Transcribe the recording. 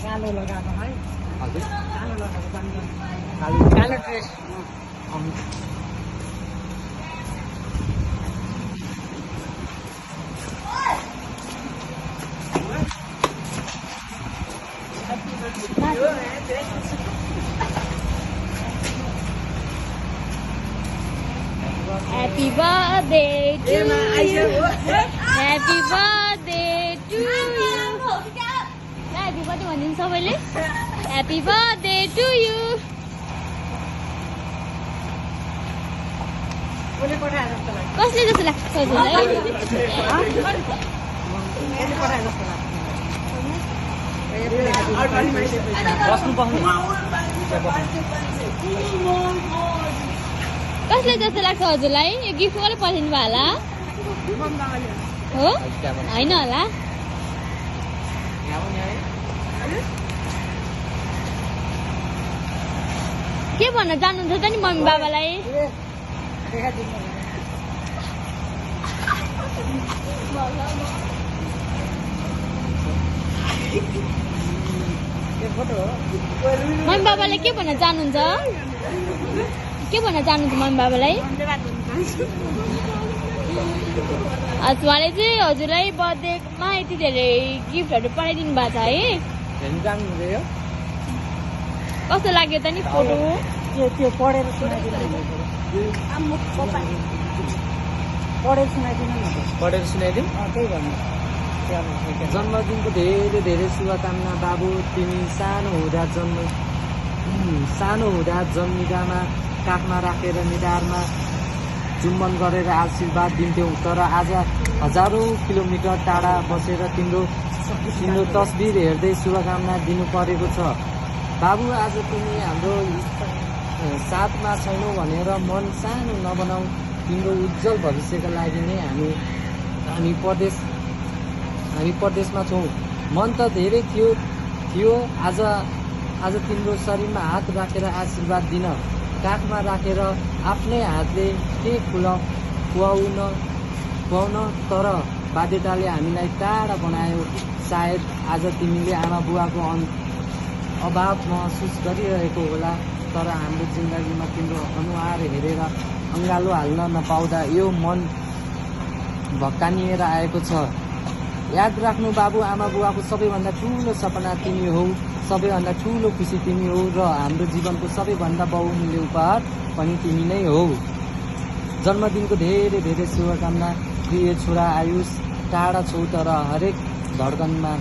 कालो लगाएको है हजुर कालो लगाएको कालो कालो dress Happy birthday to you. Happy birthday to you. Happy birthday भनिदिनु सबैले. Happy birthday to you. कसले पठाए जस्तो लाग्छ कसले जस्तो लाग्छ हजुरलाई? कसले पठाए जस्तो लाग्छ बस्नु पाउनु कसले जस्तो लाग्छ हजुरलाई? यो गिफ्ट कसले पठाइदिनु भयो होला? हो? होइन होला? के भन्न चाहनुहुन्छ त नि मम्मी बाबालाई? मम्मी बाबालाई के भन्न चाहनुहुन्छ? के भन्न चाहनुहुन्छ मम्मी बाबालाई? उहाँले चाहिँ हजुरलाई बर्थडेमा यति धेरै गिफ्टहरू पठाइदिनु भएको छ है? हेर्नु जानुहुँदै हो कस्तो लाग्यो त नि फोटो? त्यो पढेर सुनाइदिनु पढेर सुनाइदिनु न पढेर सुनाइदिउँ त्यही भन्नु जन्मदिनको धेरै धेरै शुभकामना बाबु। तिमी सानो हुँदा जन्मिँदामा काखमा राखेर निधारमा चुम्बन गरेर आशीर्वाद दिन्थ्यौ, तर आज हजारौँ किलोमिटर टाढा बसेर तिम्रो तस्बिर हेर्दै शुभकामना दिनु परेको छ बाबु। आज तिमी हाम्रो साथमा छैनौ भनेर मन सानो नबनाऊ। तिम्रो उज्जवल भविष्यका लागि नै हामी परदेशमा छौँ। मन त धेरै थियो आज तिम्रो शरीरमा हात राखेर आशीर्वाद दिन, काखमा राखेर आफ्नै हातले के खुवाउन, तर बाध्यताले हामीलाई टाढा बनायो। सायद आज तिमीले आमा बुवाको अभाव महसुस गरिरहेको होला, तर हाम्रो जिन्दगीमा तिम्रो अनुहार हेरेर अँगालो हाल्न नपाउँदा यो मन भक्कानिएर आएको छ। याद राख्नु बाबु, आमा बुवाको सबैभन्दा ठुलो सपना तिमी हौ, सबैभन्दा ठुलो खुसी तिमी हौ र हाम्रो जीवनको सबैभन्दा बहुमूल्य उपहार पनि तिमी नै हौ। जन्मदिनको धेरै धेरै शुभकामना प्रिय छोरा आयुष। टाढा छौ तर हरेक धड्कनमा